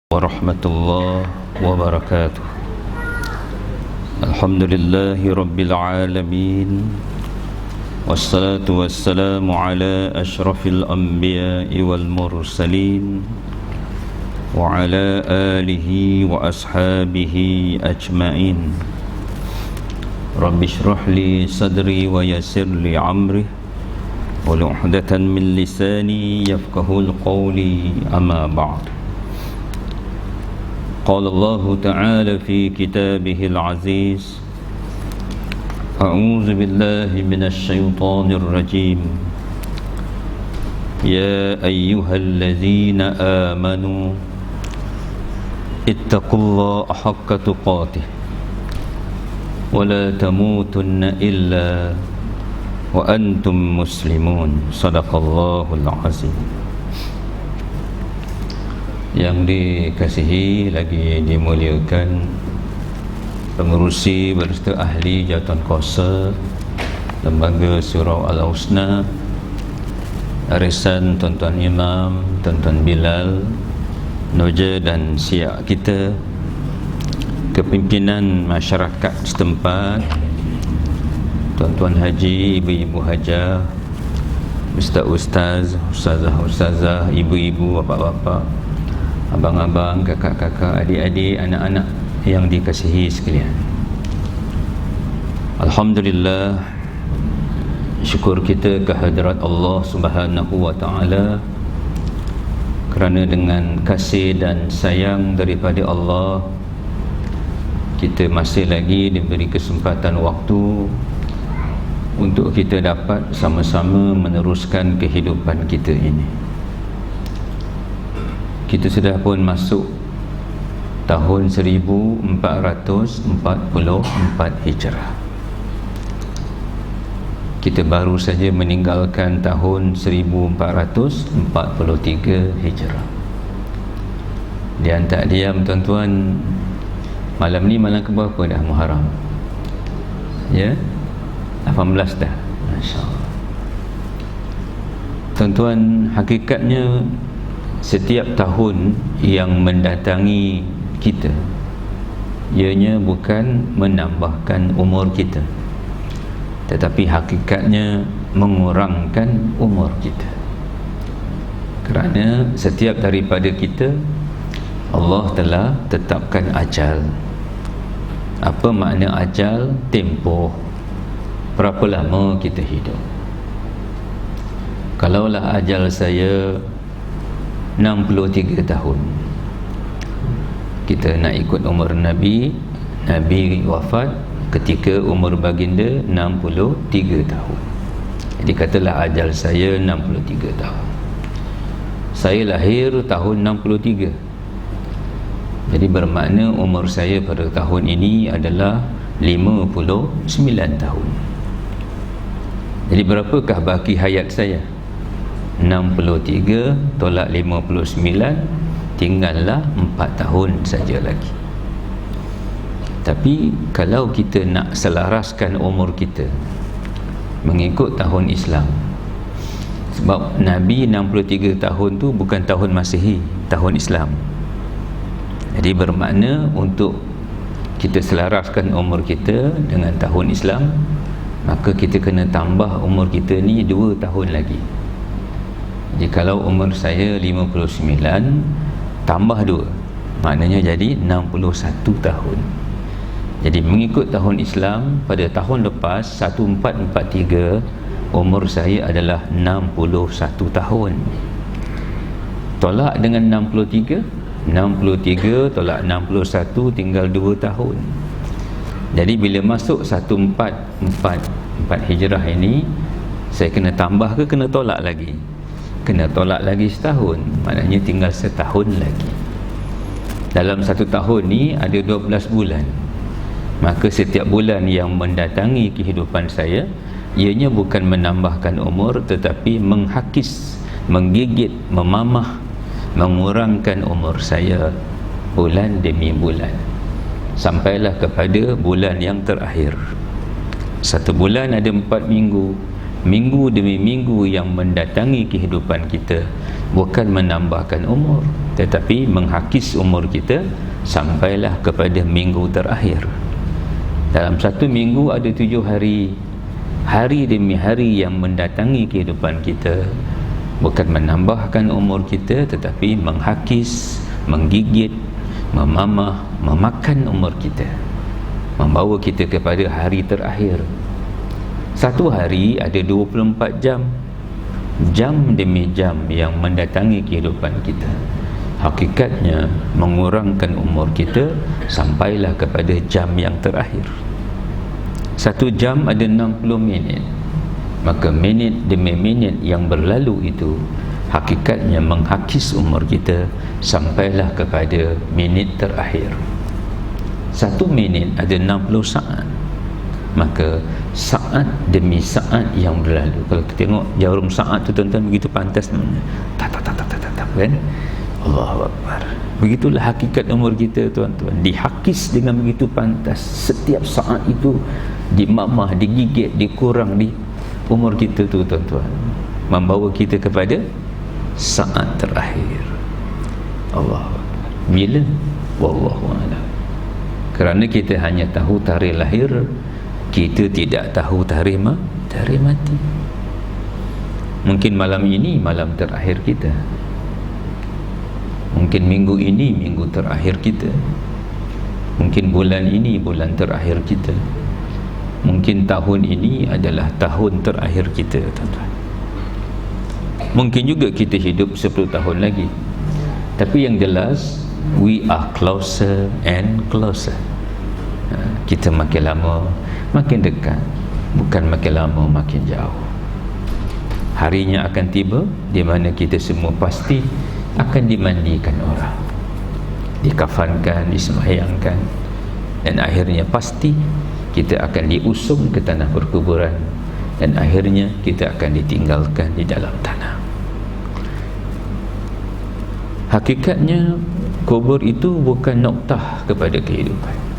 warahmatullahi wabarakatuh. Alhamdulillahi rabbil alamin, wassalatu wassalamu ala ashrafil anbiya'i wal mursalin wa ala alihi wa ashabihi ajma'in. Rabbi shrah li sadri wa yassir li amri wahlul 'uqdatan min lisani yafqahul qawli, amma ba'd. قال الله تعالى في كتابه العزيز: أعوذ بالله من الشيطان الرجيم. يا أيها الذين آمنوا اتقوا الله حق تقاته ولا تموتن إلا وأنتم مسلمون. صدق الله العظيم. Yang dikasihi lagi dimuliakan pengerusi berserta ahli jawatan kuasa Lembaga Surau Al-Husna, arisan tuan-tuan imam, tuan-tuan Bilal, Noja dan siak kita, kepimpinan masyarakat setempat, tuan-tuan haji, ibu-ibu hajah, ustaz-ustaz, ustazah-ustazah, ibu-ibu, bapak-bapak, abang-abang, kakak-kakak, adik-adik, anak-anak yang dikasihi sekalian. Alhamdulillah, syukur kita kehadirat Allah Subhanahu wa ta'ala, kerana dengan kasih dan sayang daripada Allah, kita masih lagi diberi kesempatan waktu untuk kita dapat sama-sama meneruskan kehidupan kita ini. Kita sudah pun masuk tahun 1444 Hijrah. Kita baru saja meninggalkan tahun 1443 Hijrah. Diam tak diam tuan-tuan, malam ni malam keberapa dah Muharram? Ya? 18 dah. Masya-Allah. Tuan-tuan, hakikatnya setiap tahun yang mendatangi kita, ianya bukan menambahkan umur kita, tetapi hakikatnya mengurangkan umur kita. Kerana setiap daripada kita, Allah telah tetapkan ajal. Apa makna ajal? Tempoh, berapa lama kita hidup. Kalaulah ajal saya 63 tahun, kita nak ikut umur Nabi. Nabi wafat ketika umur baginda 63 tahun. Jadi katalah ajal saya 63 tahun. Saya lahir tahun 63. Jadi bermakna umur saya pada tahun ini adalah 59 tahun. Jadi berapakah baki hayat saya? 63 tolak 59, tinggallah 4 tahun saja lagi. Tapi kalau kita nak selaraskan umur kita mengikut tahun Islam, sebab Nabi 63 tahun tu bukan tahun Masihi, tahun Islam. Jadi bermakna untuk kita selaraskan umur kita dengan tahun Islam, maka kita kena tambah umur kita ni 2 tahun lagi. Jadi kalau umur saya 59 tambah 2, maknanya jadi 61 tahun. Jadi mengikut tahun Islam, pada tahun lepas 1443 umur saya adalah 61 tahun. Tolak dengan 63 tolak 61 tinggal 2 tahun. Jadi bila masuk 1444 Hijrah ini, saya kena tambah ke kena tolak lagi? Kena tolak lagi setahun, maknanya tinggal setahun lagi. Dalam satu tahun ni ada 12 bulan. Maka setiap bulan yang mendatangi kehidupan saya, ianya bukan menambahkan umur, tetapi menghakis, menggigit, memamah, mengurangkan umur saya bulan demi bulan, sampailah kepada bulan yang terakhir. Satu bulan ada 4 minggu. Minggu demi minggu yang mendatangi kehidupan kita bukan menambahkan umur, tetapi menghakis umur kita sampailah kepada minggu terakhir. Dalam satu minggu ada 7 hari, hari demi hari yang mendatangi kehidupan kita, bukan menambahkan umur kita, tetapi menghakis, menggigit, memamah, memakan umur kita, membawa kita kepada hari terakhir. Satu hari ada 24 jam, jam demi jam yang mendatangi kehidupan kita. Hakikatnya mengurangkan umur kita sampailah kepada jam yang terakhir. Satu jam ada 60 minit, maka minit demi minit yang berlalu itu hakikatnya menghakis umur kita sampailah kepada minit terakhir. Satu minit ada 60 saat, maka saat demi saat yang berlalu, kalau kita tengok jarum saat tu tuan-tuan begitu pantas, tak kan, Allahu Akbar. Begitulah hakikat umur kita tuan-tuan, dihakis dengan begitu pantas. Setiap saat itu dimamah, digigit, dikurang di umur kita tu tuan-tuan, membawa kita kepada saat terakhir. Allahu Akbar. Bila? Wallahu a'lam. Kerana kita hanya tahu tarikh lahir, kita tidak tahu tarikh mati. Mungkin malam ini malam terakhir kita, mungkin minggu ini minggu terakhir kita, mungkin bulan ini bulan terakhir kita, mungkin tahun ini adalah tahun terakhir kita tuan-tuan. Mungkin juga kita hidup 10 tahun lagi, tapi yang jelas we are closer and closer. Kita makin lama makin dekat, bukan makin lama makin jauh. Harinya akan tiba di mana kita semua pasti akan dimandikan orang, dikafankan, disembahyangkan, dan akhirnya pasti kita akan diusung ke tanah perkuburan, dan akhirnya kita akan ditinggalkan di dalam tanah. Hakikatnya kubur itu bukan noktah kepada kehidupan.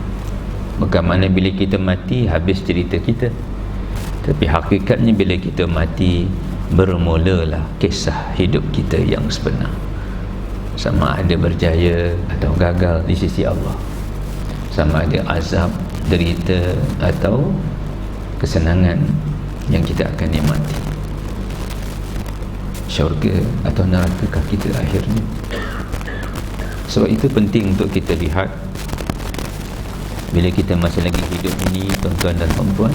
Bukan mana bila kita mati habis cerita kita, tapi hakikatnya bila kita mati bermulalah kisah hidup kita yang sebenar. Sama ada berjaya atau gagal di sisi Allah, sama ada azab, derita atau kesenangan yang kita akan nikmati, syurga atau neraka kita akhirnya. Sebab itu penting untuk kita lihat bila kita masih lagi hidup ini tuan-tuan dan puan-puan,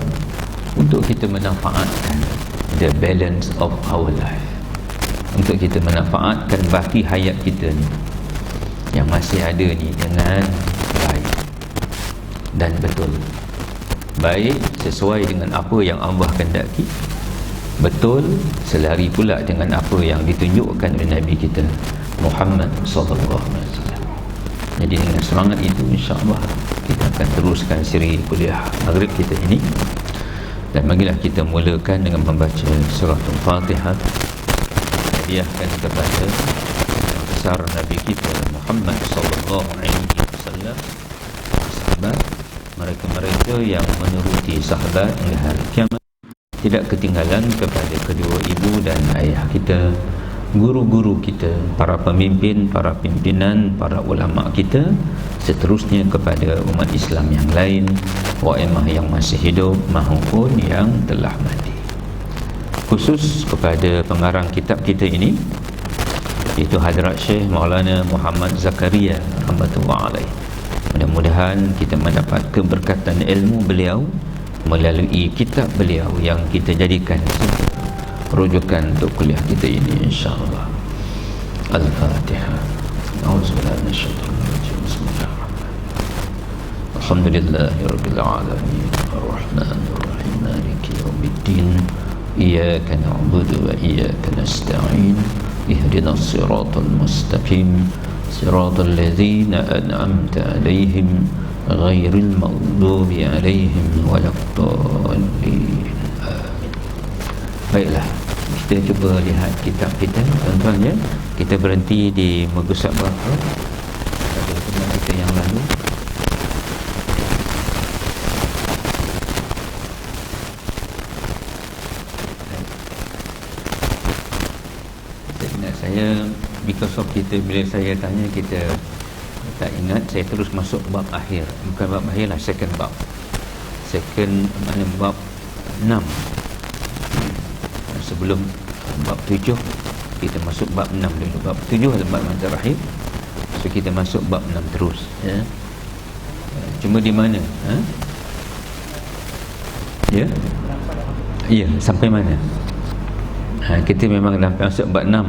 untuk kita memanfaatkan the balance of our life, untuk kita memanfaatkan baki hayat kita ni yang masih ada ni dengan baik dan betul. Baik sesuai dengan apa yang Allah kehendaki, betul selari pula dengan apa yang ditunjukkan oleh Nabi kita Muhammad sallallahu alaihi wasallam. Jadi dengan semangat itu insya-Allah kita akan teruskan siri kuliah maghrib kita ini, dan marilah kita mulakan dengan membaca surah Al-Fatihah, hadiahkan kepada besar Nabi kita Muhammad sallallahu alaihi wasallam, sahabat, mereka-mereka yang menuruti sahabat hingga hari kiamat, tidak ketinggalan kepada kedua ibu dan ayah kita, guru-guru kita, para pemimpin, para pimpinan, para ulama kita, seterusnya kepada umat Islam yang lain, waimah yang masih hidup maupun yang telah mati. Khusus kepada pengarang kitab kita ini, iaitu Hadrat Syekh Maulana Muhammad Zakaria rahmatullah alaih. Mudah-mudahan kita mendapat keberkatan ilmu beliau melalui kitab beliau yang kita jadikan rujukan untuk kuliah kita ini insya-Allah. Al-Fatihah. A'udzubillahi minasyaitonir rajim. Bismillahirrahmanirrahim. Alhamdulillahirabbil alamin. Arrahmanir rahim. Maliki yaumiddin. Iyyaka na'budu wa iyyaka nasta'in. Ihdinas siratal mustaqim. Siratal ladzina an'amta 'alaihim ghairil maghdubi 'alaihim waladdallin. Baiklah, kita cuba lihat kitab kita tuan-tuan ya. Kita berhenti di muka surat berapa pada teman kita yang lalu. Saya ingat saya because of kita, bila saya tanya kita tak ingat, saya terus masuk bab akhir, bukan bab akhir lah, second bab, mana bab 6. Sebelum bab 7 kita masuk bab 6 dulu. Bab 7 adalah bab yang terakhir, so kita masuk bab 6 terus, ya. Cuma di mana? Ya? Ya, sampai mana? Kita memang dah masuk bab 6.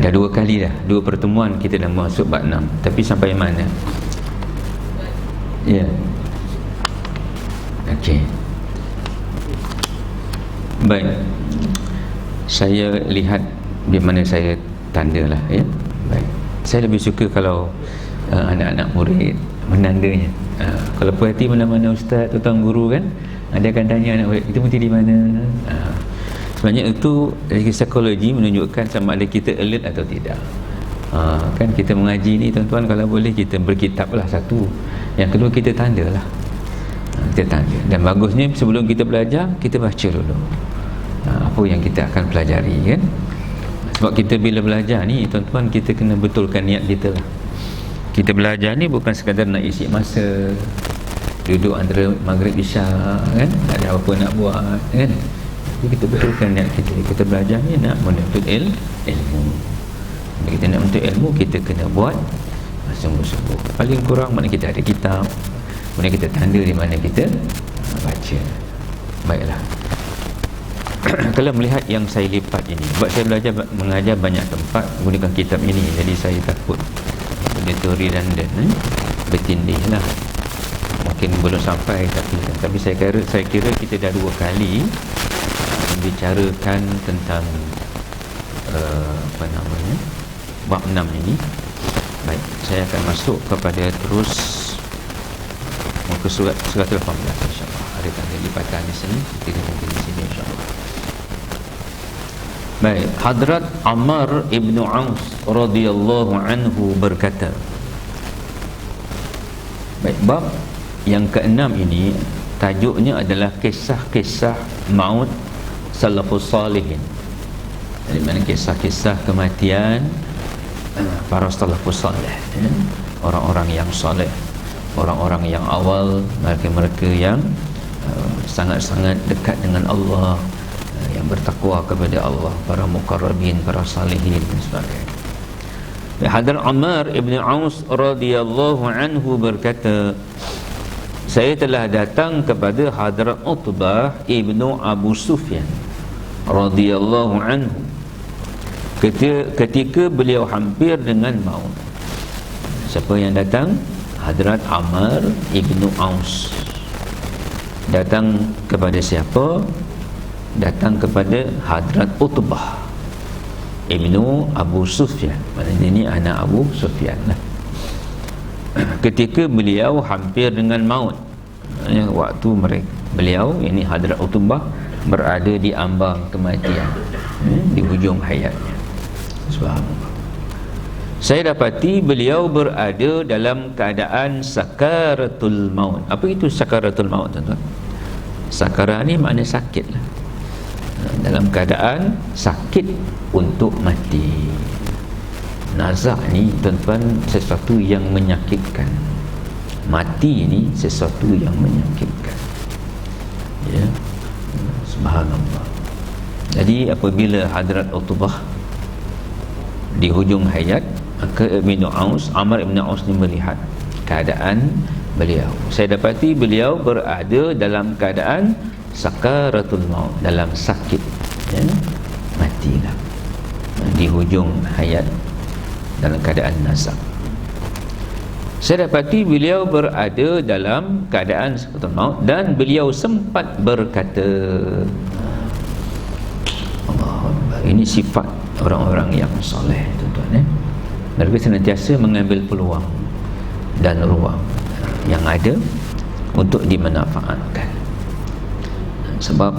Dah 2 kali dah, 2 pertemuan kita dah masuk bab 6. Tapi sampai mana? Ya. Okey. Baik. Saya lihat di mana saya tandalah, ya. Baik. Saya lebih suka kalau anak-anak murid menandanya. Kalau puas hati mana-mana ustaz atau tuan guru kan, dia akan tanya anak murid, kita mesti di mana. Sebenarnya itu dari psikologi menunjukkan sama ada kita alert atau tidak. Kan kita mengaji ni tuan-tuan, kalau boleh kita berkitablah satu, yang kedua kita tandalah. Kita tanda, dan bagusnya sebelum kita belajar kita baca dulu apa yang kita akan pelajari, kan. Sebab kita bila belajar ni tuan-tuan, kita kena betulkan niat kita lah. Kita belajar ni bukan sekadar nak isi masa, duduk antara maghrib isya, kan, ada apa nak buat, kan. Jadi kita betulkan niat kita. Kita belajar ni nak menuntut ilmu. Bila kita nak menuntut ilmu, kita kena buat sungguh-sungguh. Paling kurang mana kita ada kitab, kemudian kita tanda di mana kita baca. Baiklah. Kalau melihat yang saya lipat ini, sebab saya belajar mengajar banyak tempat menggunakan kitab ini, jadi saya takut benda tu redundant, bertindih lah. Mungkin belum sampai, tapi saya kira kita dah 2 kali membicarakan tentang bab 6 ini. Baik, saya akan masuk kepada terus muka surat 118, insyaAllah. Ada tanda lipatan di sini, kita mungkin di sini, insyaAllah. Baik, Hadrat Ammar ibnu Aus radhiyallahu anhu berkata. Baik, bab yang ke-6 ini tajuknya adalah kisah-kisah maut salafus salihin. Dari mana kisah-kisah kematian para salafus salih, orang-orang yang saleh, orang-orang yang awal, mereka-mereka yang sangat-sangat dekat dengan Allah, yang bertakwa kepada Allah, para muqarrabin, para salihin dan sebagainya. Hadrat Ammar ibn Aus radhiyallahu anhu berkata, saya telah datang kepada Hadrat Utbah ibnu Abu Sufyan radhiyallahu anhu ketika beliau hampir dengan maut. Siapa yang datang? Hadrat Ammar ibnu Aus. Datang kepada siapa? Datang kepada Hadrat Utbah ibnu Abu Sufyan. Maknanya ini anak Abu Sufyan lah. Ketika beliau hampir dengan maut, waktu beliau, ini Hadrat Utbah, berada di ambang kematian, di hujung hayatnya. Subhanallah. Saya dapati beliau berada dalam keadaan sakaratul maut. Apa itu sakaratul maut, tuan-tuan? Sakara ni makna sakit lah. Dalam keadaan sakit untuk mati. Nazak ni tuan-tuan sesuatu yang menyakitkan. Mati ni sesuatu yang menyakitkan, ya. Subhanallah. Jadi apabila Hadrat Utbah di hujung hayat, maka Ammar ibn Aus ni melihat keadaan beliau. Saya dapati beliau berada dalam keadaan sakaratul maut, dalam sakit, ya, matilah, di hujung hayat, dalam keadaan nazak. Saya dapati beliau berada dalam keadaan sakaratul maut, dan beliau sempat berkata, Allah, ini sifat orang-orang yang soleh, tuan-tuan, mereka senantiasa mengambil peluang dan ruang yang ada untuk dimanfaatkan. Sebab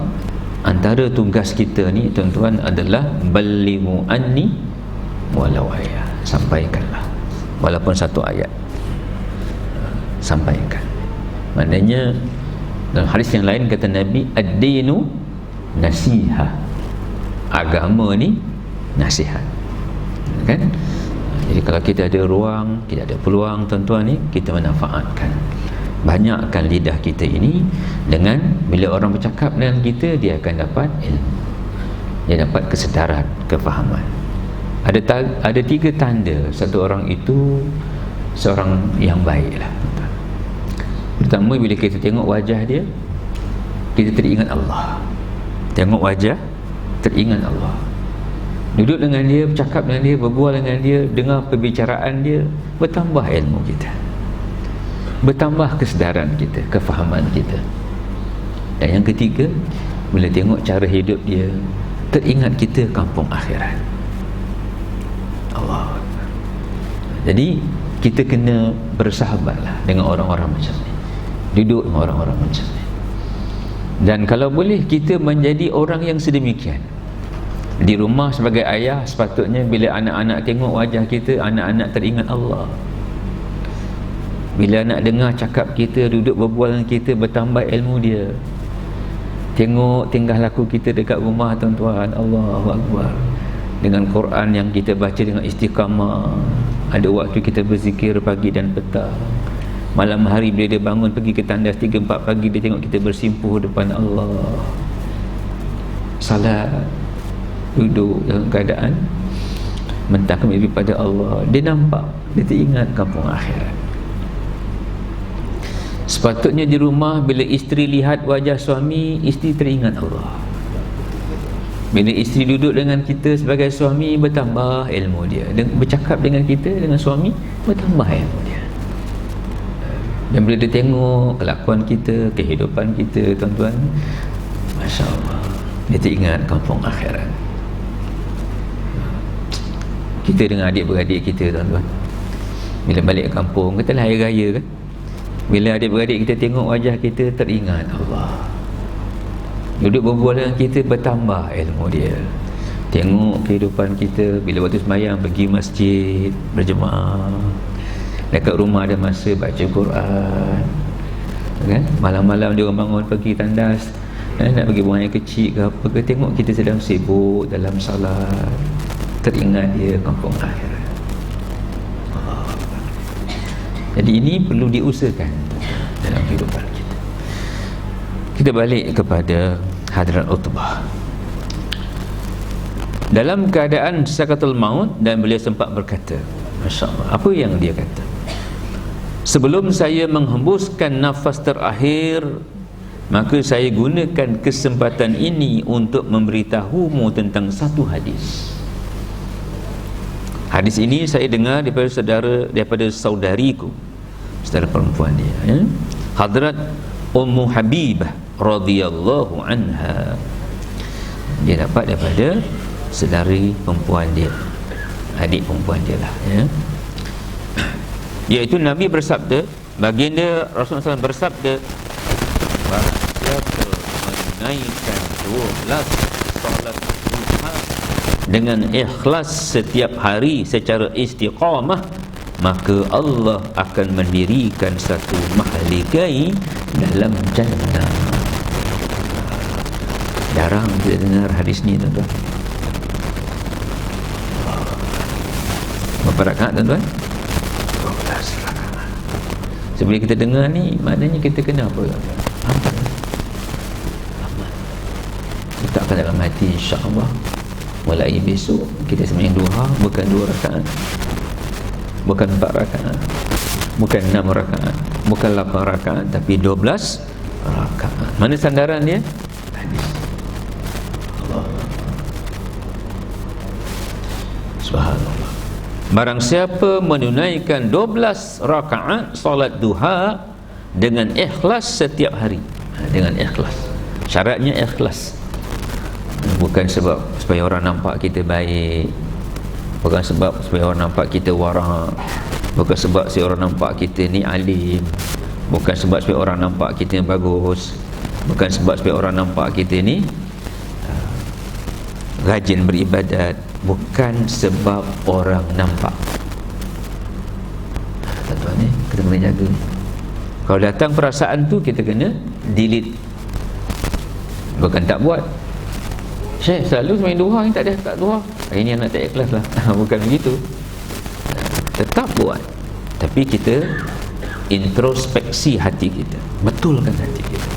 antara tugas kita ni, tuan-tuan, adalah ballighu anni walau ayat. Sampaikanlah walaupun satu ayat, sampaikan. Maknanya dalam hadis yang lain kata Nabi, ad-dinu nasiha, agama ni nasihat, kan? Jadi kalau kita ada ruang, kita ada peluang tuan-tuan ni, kita manfaatkan. Banyakkan lidah kita ini dengan, bila orang bercakap dengan kita, dia akan dapat ilmu, dia dapat kesedaran, kefahaman. Ada 3 tanda satu orang itu seorang yang baik lah. Pertama, bila kita tengok wajah dia, kita teringat Allah. Tengok wajah, teringat Allah. Duduk dengan dia, bercakap dengan dia, berbual dengan dia, dengar perbicaraan dia, bertambah ilmu kita, bertambah kesedaran kita, kefahaman kita. Dan yang ketiga, bila tengok cara hidup dia, teringat kita kampung akhirat. Allah. Jadi kita kena bersahabatlah dengan orang-orang macam ni, duduk dengan orang-orang macam ni. Dan kalau boleh kita menjadi orang yang sedemikian. Di rumah sebagai ayah, sepatutnya bila anak-anak tengok wajah kita, anak-anak teringat Allah. Bila anak dengar cakap kita, duduk berbual dengan kita, bertambah ilmu dia. Tengok tingkah laku kita dekat rumah tuan-tuan, Allahu Akbar. Dengan Quran yang kita baca dengan istiqamah. Ada waktu kita berzikir pagi dan petang. Malam hari bila dia bangun pergi ke tandas 3-4 pagi, dia tengok kita bersimpuh depan Allah, salat, duduk dalam keadaan mentahkan diri pada Allah. Dia nampak, dia teringat kampung akhirat. Sepatutnya di rumah bila isteri lihat wajah suami, isteri teringat Allah. Bila isteri duduk dengan kita sebagai suami, bertambah ilmu dia. Bercakap dengan kita, dengan suami, bertambah ilmu dia. Dan bila dia tengok kelakuan kita, kehidupan kita tuan-tuan, Masya Allah, dia teringat kampung akhirat. Kita dengan adik-beradik kita tuan-tuan, bila balik kampung, katalah hari raya kan, bila adik-beradik kita tengok wajah kita, teringat Allah. Duduk berbual dengan kita, bertambah ilmu dia. Tengok kehidupan kita, bila waktu sembahyang pergi masjid berjemaah, dekat rumah ada masa baca Quran kan? Malam-malam dia orang bangun pergi tandas, nak pergi buang air kecil ke apa ke, tengok kita sedang sibuk dalam salat, teringat dia kampung akhirat. Jadi ini perlu diusahakan dalam kehidupan kita. Kita balik kepada Hadrat Utbah. Dalam keadaan sakaratul maut, dan beliau sempat berkata, Masya Allah, apa yang dia kata? Sebelum saya menghembuskan nafas terakhir, maka saya gunakan kesempatan ini untuk memberitahumu tentang satu hadis. Hadis ini saya dengar daripada saudariku, saudara perempuan dia, ya? Hadrat Ummu Habibah radhiyallahu anha. Dia dapat daripada saudari perempuan dia, adik perempuan dia lah, ya? Iaitu Nabi bersabda, baginda Rasulullah SAW bersabda, barang siapa menunaikan 12 solat duha dengan ikhlas setiap hari secara istiqamah, maka Allah akan mendirikan satu mahligai dalam jannah. Jarang kita dengar hadis ni tuan-tuan. Berapa rakaat tuan-tuan? 12 rakaat. Sebelum kita dengar ni, maknanya kita kena apa? Amal. Letakkan dalam hati, insya-Allah mulai besok kita sembahyang duha bukan 2 rakaat, bukan 4 rakaat, bukan 6 rakaat, bukan 8 rakaat, tapi 12 rakaat. Mana sandaran dia? Hadis. Allah. Subhanallah. Barang siapa menunaikan 12 rakaat solat duha dengan ikhlas setiap hari, dengan ikhlas. Syaratnya ikhlas. Bukan sebab supaya orang nampak kita baik, bukan sebab supaya orang nampak kita wara', bukan sebab supaya orang nampak kita ni alim, bukan sebab supaya orang nampak kita bagus, bukan sebab supaya orang nampak kita ni rajin beribadat, bukan sebab orang nampak. Tuan-tuan ni kita kena jaga. Kalau datang perasaan tu, kita kena delete, bukan tak buat. Syekh selalu sembahyang duha, ni tak ada, tak duha, ini anak tak ikhlas lah. Bukan begitu. tetap buat, tapi kita introspeksi hati kita, betulkan hati kita.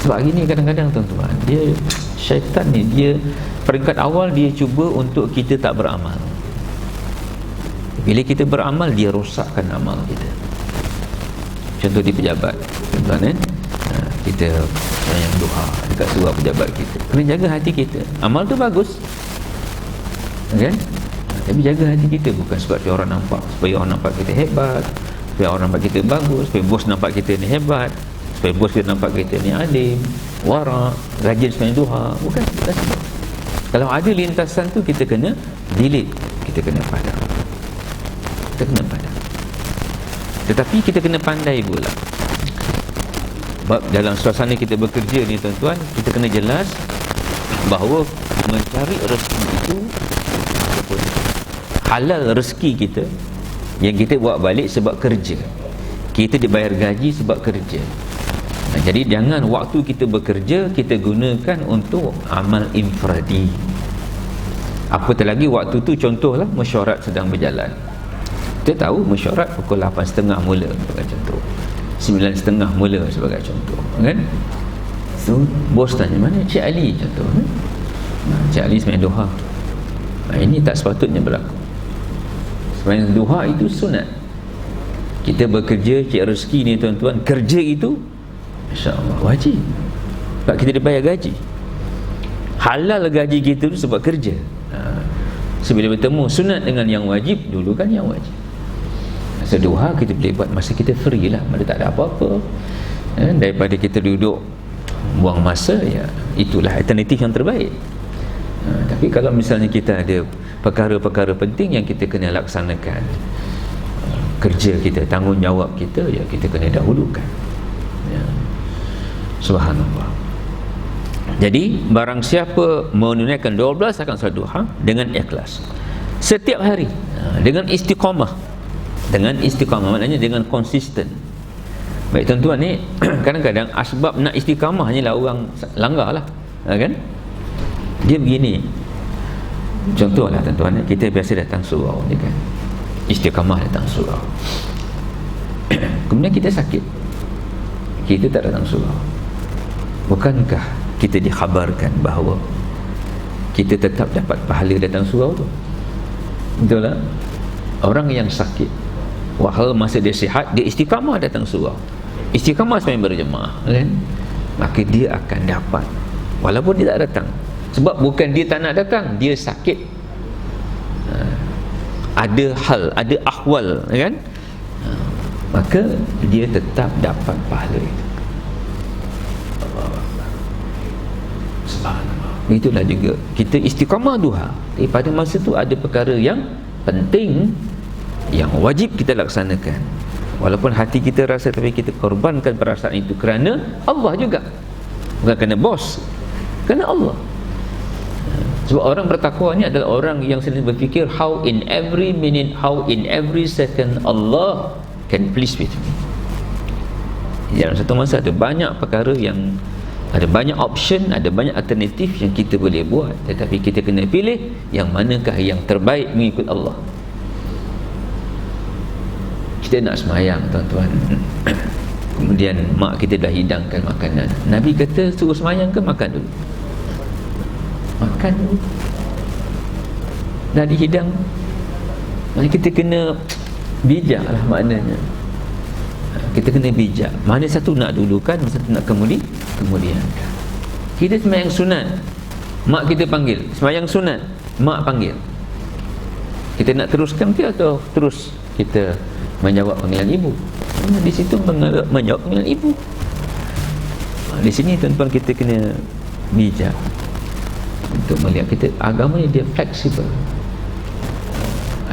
Sebab gini kadang-kadang tuan-tuan, dia syaitan ni, dia peringkat awal dia cuba untuk kita tak beramal. Bila kita beramal, dia rosakkan amal kita. Contoh di pejabat, tuan-tuan, kita yang duha dekat surau pejabat kita, kena jaga hati kita. Amal tu bagus, kan? Tapi jaga hati kita, bukan sebab orang nampak, supaya orang nampak kita hebat, supaya orang nampak kita bagus, supaya bos nampak kita ni hebat, supaya bos kita nampak kita ni alim, wara, rajin sembahyang duha. Bukan sebab. Kalau ada lintasan tu, kita kena delete, kita kena padam. Kita kena padam. Tetapi kita kena pandai pula. Sebab dalam suasana kita bekerja ni tuan-tuan, kita kena jelas bahawa mencari rezeki itu ataupun halal rezeki kita yang kita buat balik sebab kerja. Kita dibayar gaji sebab kerja. Jadi jangan waktu kita bekerja kita gunakan untuk amal infradi. Apatah lagi waktu tu, contohlah mesyuarat sedang berjalan. Kita tahu mesyuarat pukul 8.30 mula sebagai contoh, 9.30 mula sebagai contoh, kan? So bos tanya, mana Cik Ali contoh, kan? Cik Ali sembahyang duha. Ini tak sepatutnya berlaku. Sembahyang duha itu sunat. Kita bekerja cari rezeki ni tuan-tuan, kerja itu insya-Allah wajib. Sebab kita dibayar gaji. Halal gaji kita tu sebab kerja. So bila bertemu sunat dengan yang wajib, dulu kan yang wajib. Masa duha kita boleh buat masa kita free lah, masa tak ada apa-apa, daripada kita duduk buang masa, ya itulah alternatif yang terbaik. Tapi kalau misalnya kita ada perkara-perkara penting yang kita kena laksanakan, kerja kita, tanggungjawab kita, ya kita kena dahulukan, ya. Subhanallah. Jadi barang siapa menunaikan 12 rakaat salat duha dengan ikhlas setiap hari, dengan istiqamah. Dengan istiqamah maknanya dengan konsisten. Baik tuan-tuan ni kadang-kadang asbab nak istiqamah hanyalah orang langgar lah, kan? Dia begini, contohlah tuan-tuan, kita biasa datang surau ni kan, istiqamah datang surau. Kemudian kita sakit, kita tak datang surau. Bukankah kita dikhabarkan bahawa kita tetap dapat pahala datang surau tu? Betul tak? Orang yang sakit, wahal masa dia sihat, dia istiqamah datang surau, istiqamah sembahyang berjemaah, kan? Maka dia akan dapat walaupun dia tak datang. Sebab bukan dia tak nak datang, dia sakit, ada hal, ada ahwal, kan? Maka dia tetap dapat pahala itu. Itulah juga kita istiqamah duha. Tapi pada masa tu ada perkara yang penting yang wajib kita laksanakan. Walaupun hati kita rasa, tapi kita korbankan perasaan itu kerana Allah juga, bukan kerana bos, kerana Allah. Sebab orang bertakwa ni adalah orang yang selalu berfikir, how in every minute, how in every second Allah can please with me. Dalam satu masa ada banyak perkara yang, ada banyak option, ada banyak alternatif yang kita boleh buat, tetapi kita kena pilih yang manakah yang terbaik mengikut Allah. Kita nak semayang tuan-tuan, kemudian mak kita dah hidangkan makanan. Nabi kata suruh semayang ke makan dulu? Makan dulu, dah dihidang. Maksudnya kita kena bijak lah maknanya. Kita kena bijak, mana satu nak dulukan, mana satu nak kemudian. Kita semayang sunat, mak kita panggil. Semayang sunat, mak panggil. Kita nak teruskan ke atau terus kita menjawab panggilan ibu? Di situ menjawab panggilan ibu. Di sini tuan-tuan kita kena bijak untuk melihat kita agama ni dia fleksibel.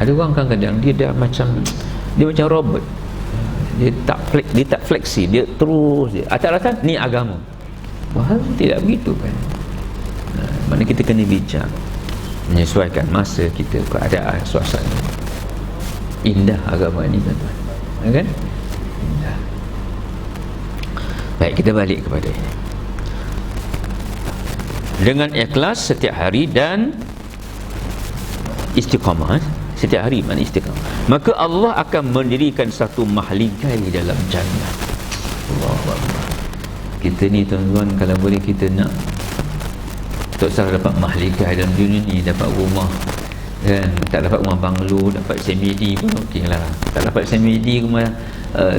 Ada orang kadang-kadang dia dah macam, dia macam robot. Dia tak fleksi, dia terus dia atas rasa ni agama. Wah, tidak begitu kan. Mana kita kena bijak, menyesuaikan masa kita, keadaan, suasana. Indah agama ni tuan-tuan, kan? Indah. Baik, kita balik kepada ini. Dengan ikhlas setiap hari dan istiqamah. setiap hari mana istiqamah, maka Allah akan mendirikan satu mahligai dalam jannah. Allahu Akbar. Kita ni tuan-tuan, kalau boleh kita nak tak usah dapat mahligai dalam dunia ni, dapat rumah kan, tak dapat rumah banglo, dapat semedi pun okey lah, tak dapat semedi rumah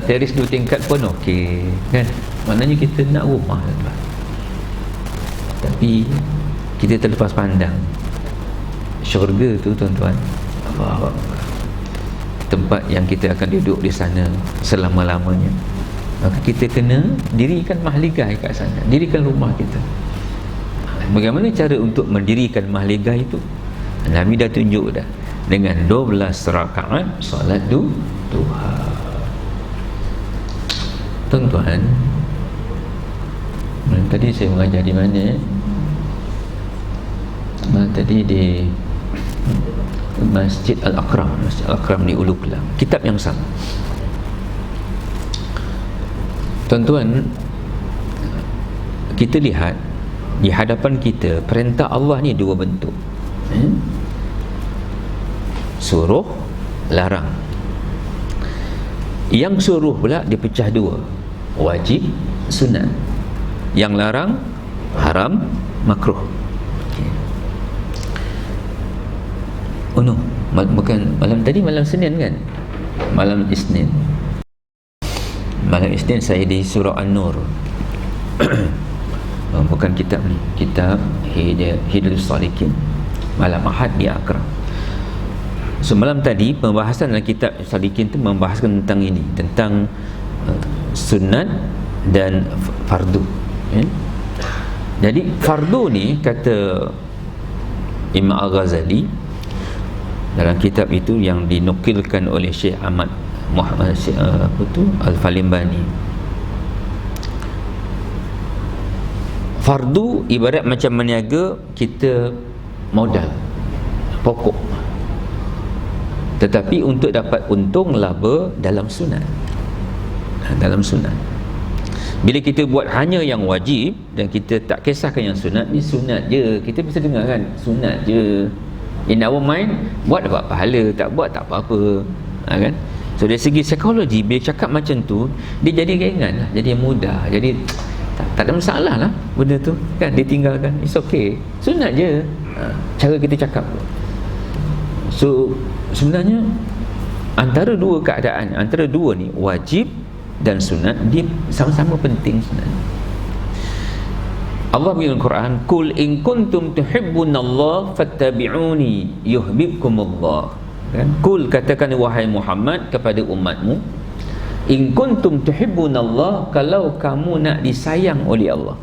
teris 2 tingkat pun okey kan, maknanya kita nak rumah lah. Tapi kita terlepas pandang syurga tu tuan-tuan, Allah, tempat yang kita akan duduk di sana selama-lamanya. Maka kita kena dirikan mahligai kat sana, dirikan rumah kita. Bagaimana cara untuk mendirikan mahligai itu? Nabi dah tunjuk dah dengan 12 rakaat solat duha. Tuan-tuan, tadi saya mengajar di mana? Tadi di Masjid Al-Akram, Masjid Al-Akram di Ulu Kelang. Kitab yang sama. Tuan-tuan, kita lihat di hadapan kita perintah Allah ni 2 bentuk. Suruh, larang. Yang suruh pula dipecah 2, wajib, sunat. Yang larang, haram, makruh. Oh no, bukan malam tadi, malam Senin kan? Malam Isnin. Malam Isnin saya di surah An-Nur. Bukan kitab ni, kitab Hidayah Salikin. Malam Ahad di Akram. So malam tadi pembahasan dalam kitab Salikin tu membahaskan tentang ini, tentang sunat dan fardu. Jadi fardu ni, kata Imam Al-Ghazali dalam kitab itu yang dinukilkan oleh Syekh Ahmad Muhammad Al-Falimbani, fardu ibarat macam meniaga kita modal pokok, tetapi untuk dapat untung laba dalam sunat. Dalam sunat, bila kita buat hanya yang wajib dan kita tak kisahkan yang sunat, ni sunat je, kita bisa dengar kan, sunat je, in our mind, buat dapat pahala, tak buat tak apa-apa, kan? So dari segi psikologi, bila cakap macam tu, dia jadi ringan lah, jadi mudah, jadi tak ada masalah lah benda tu kan, ditinggalkan, it's okay, sunat je. Cara kita cakap. So sebenarnya antara 2 keadaan, antara 2 ni, wajib dan sunat, dia sama-sama penting sebenarnya. Allah dalam Quran, "Qul in kuntum tuhibbunallah fattabi'uni yuhibbukumullah." Kan? Qul, katakan wahai Muhammad kepada umatmu, in kuntum tuhibbunallah, kalau kamu nak disayang oleh Allah,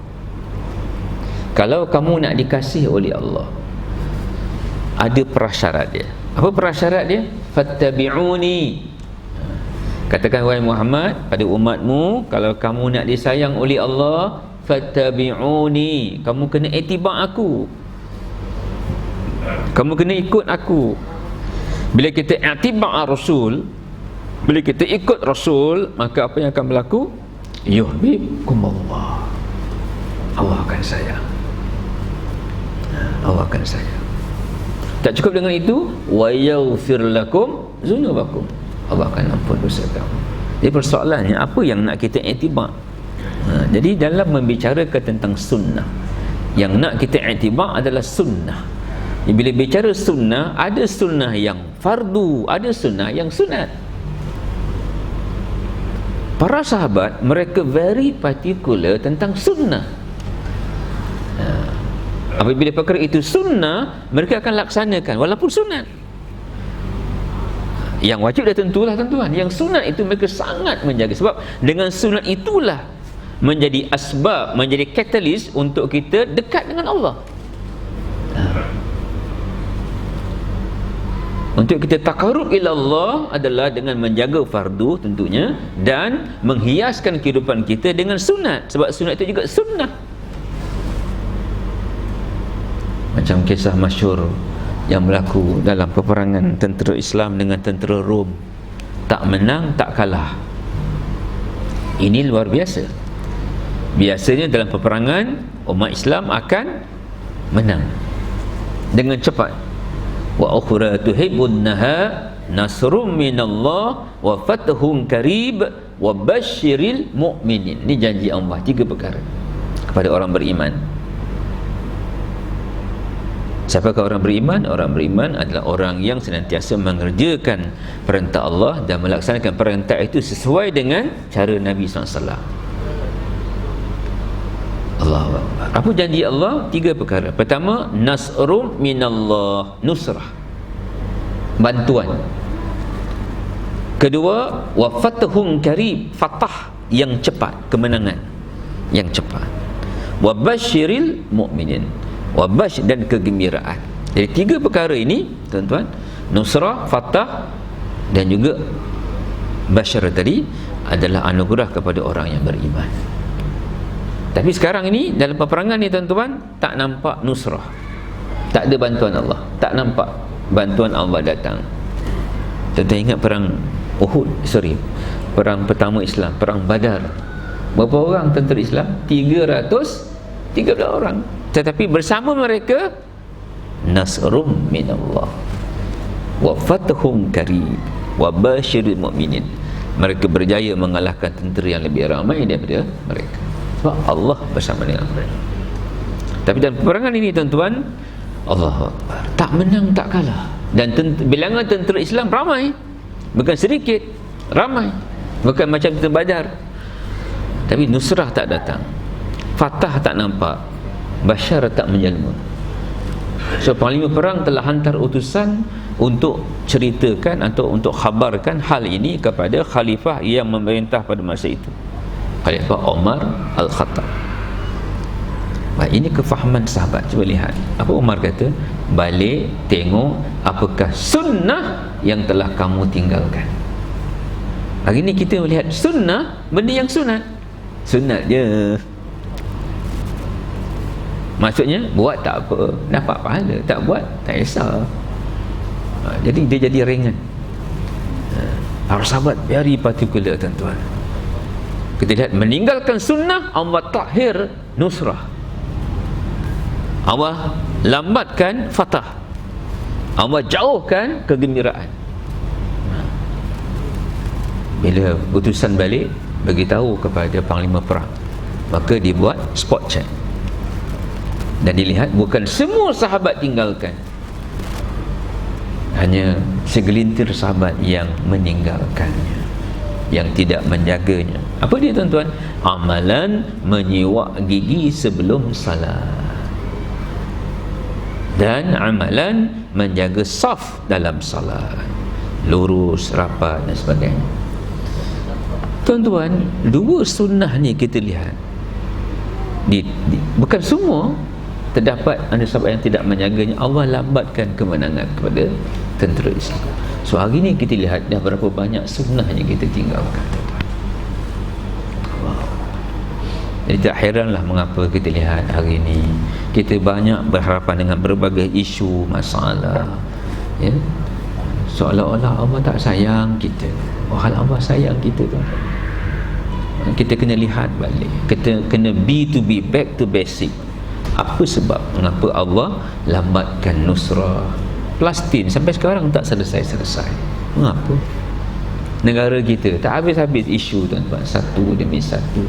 kalau kamu nak dikasihi oleh Allah, ada prasyarat dia. Apa prasyarat dia? Fattabi'uni. Katakan wahai Muhammad pada umatmu, kalau kamu nak disayang oleh Allah, fattabi'uni, kamu kena ittiba' aku, kamu kena ikut aku. Bila kita ittiba' Rasul, bila kita ikut Rasul, maka apa yang akan berlaku? Yuhibbukumullah, Allah akan sayang, Allah akan sayang. Tak cukup dengan itu, wa yaghfir lakum dzunubakum, Allah akan ampun dosa kamu. Jadi persoalannya, apa yang nak kita ittiba'? Jadi dalam membicarakan tentang sunnah, yang nak kita ittiba' adalah sunnah. Bila bicara sunnah, ada sunnah yang fardu, ada sunnah yang sunat. Para sahabat, mereka very particular tentang sunnah. Apabila perkara itu sunnah, mereka akan laksanakan walaupun sunat. Yang wajib dah tentulah tuan-tuan, yang sunat itu mereka sangat menjaga, sebab dengan sunat itulah menjadi asbab, menjadi katalis untuk kita dekat dengan Allah. Untuk kita takarub ila Allah adalah dengan menjaga fardu tentunya, dan menghiaskan kehidupan kita dengan sunat, sebab sunat itu juga sunnah. Macam kisah masyhur yang berlaku dalam peperangan tentera Islam dengan tentera Rom, tak menang tak kalah. Ini luar biasa. Biasanya dalam peperangan umat Islam akan menang dengan cepat. wa ukhra tuhibbunnaha nasrum minallah wa fathun qarib wa basyiril mu'minin. Ini janji Allah, 3 perkara kepada orang beriman. Siapakah orang beriman? Orang beriman adalah orang yang senantiasa mengerjakan perintah Allah dan melaksanakan perintah itu sesuai dengan cara Nabi SAW. Allahu Akbar. Apa janji Allah? 3 perkara. Pertama, nasrum minallah, nusrah, bantuan. Kedua, wa fathun qarib, fatah yang cepat, kemenangan yang cepat. Wa basyiril mu'minin, wa basyir, dan kegembiraan. Jadi 3 perkara ini tuan-tuan, nusrah, fatah dan juga basyir tadi adalah anugerah kepada orang yang beriman. Tapi sekarang ini dalam peperangan ni tuan-tuan, tak nampak nusrah, tak ada bantuan Allah, tak nampak bantuan Allah datang. Tuan-tuan ingat perang Uhud, perang pertama Islam, perang Badar, berapa orang tentera Islam? 313 orang. Tetapi bersama mereka nasrum minallah wa fathun qarib wa basyiril mu'minin. Mereka berjaya mengalahkan tentera yang lebih ramai daripada mereka, sebab Allah bersama dengan mereka. Tapi dalam peperangan ini tuan-tuan, Allahu Akbar, tak menang tak kalah. Dan bilangan tentera Islam ramai, bukan sedikit, ramai, bukan macam tentera Badar. Tapi nusrah tak datang, fatah tak nampak, basyar tak menjelma. So panglima perang telah hantar utusan untuk ceritakan atau untuk khabarkan hal ini kepada khalifah yang memerintah pada masa itu, Khalifah Umar Al-Khattab. Ini kefahaman sahabat. Cuba lihat apa Umar kata, balik tengok apakah sunnah yang telah kamu tinggalkan. Hari ini kita melihat sunnah, benda yang sunat je. Maksudnya buat tak apa, dapat pahala, tak buat tak kisah. Jadi dia jadi ringan. Para sahabat very particular tuan-tuan. Kita lihat meninggalkan sunnah, Allah tahir nusrah, Allah lambatkan fatah, Allah jauhkan kegembiraan. Bila utusan balik beritahu kepada panglima perang, maka dibuat spot check dan dilihat bukan semua sahabat tinggalkan, hanya segelintir sahabat yang meninggalkannya, yang tidak menjaganya. Apa dia tuan-tuan? Amalan menyiwak gigi sebelum salat, dan amalan menjaga saf dalam salat, lurus, rapat dan sebagainya. Tuan-tuan, 2 sunnah ni kita lihat bukan semua terdapat ada sahabat yang tidak menjaganya, Allah lambatkan kemenangan kepada tentera Islam. So hari ni kita lihat dah berapa banyak sunnah yang kita tinggalkan. Wow. Jadi tak heranlah mengapa kita lihat hari ni kita banyak berhadapan dengan berbagai isu, masalah, ya? Seolah-olah Allah tak sayang kita. Wahal Allah sayang kita tu. Kita kena lihat balik, kita kena be back to basic. Apa sebab mengapa Allah lambatkan nusrah Palestin sampai sekarang tak selesai-selesai? Mengapa? Negara kita tak habis-habis isu tuan-tuan, satu demi satu.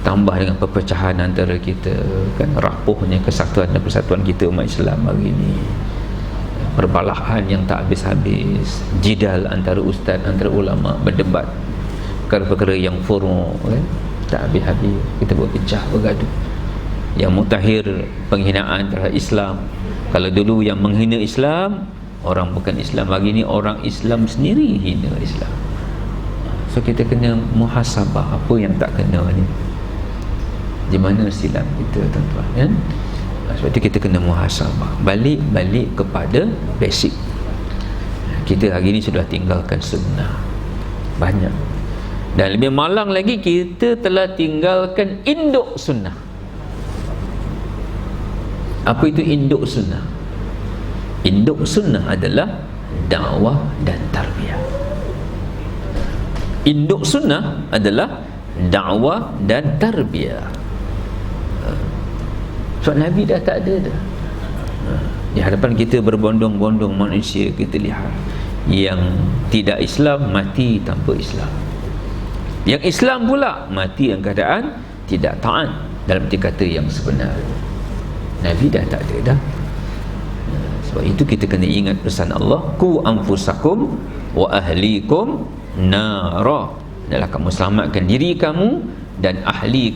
Tambah dengan perpecahan antara kita, kan, rapuhnya kesatuan dan persatuan kita umat Islam hari ini, perbalahan yang tak habis-habis, jidal antara ustaz, antara ulama, berdebat perkara-perkara yang furu, kan, tak habis-habis. Kita berpecah, bergaduh. Yang mutakhir penghinaan terhadap Islam. Kalau dulu yang menghina Islam orang bukan Islam, hari ini orang Islam sendiri hina Islam. So kita kena muhasabah apa yang tak kena ni, di mana silap kita tuan-tuan, ya? Sebab itu kita kena muhasabah, balik kepada basic. Kita hari ini sudah tinggalkan sunnah banyak, dan lebih malang lagi kita telah tinggalkan induk sunnah. Apa itu induk sunnah? Induk sunnah adalah dakwah dan tarbiyah. Induk sunnah adalah dakwah dan tarbiyah. Sebab Nabi dah tak ada dah. Di hadapan kita berbondong-bondong manusia, kita lihat yang tidak Islam mati tanpa Islam, yang Islam pula mati dalam keadaan tidak taat dalam arti kata yang sebenar. Nabi dah tak ada dah. Sebab itu kita kena ingat pesan Allah, qu anfusakum wa ahlikum nara, adalah kamu selamatkan diri kamu dan ahli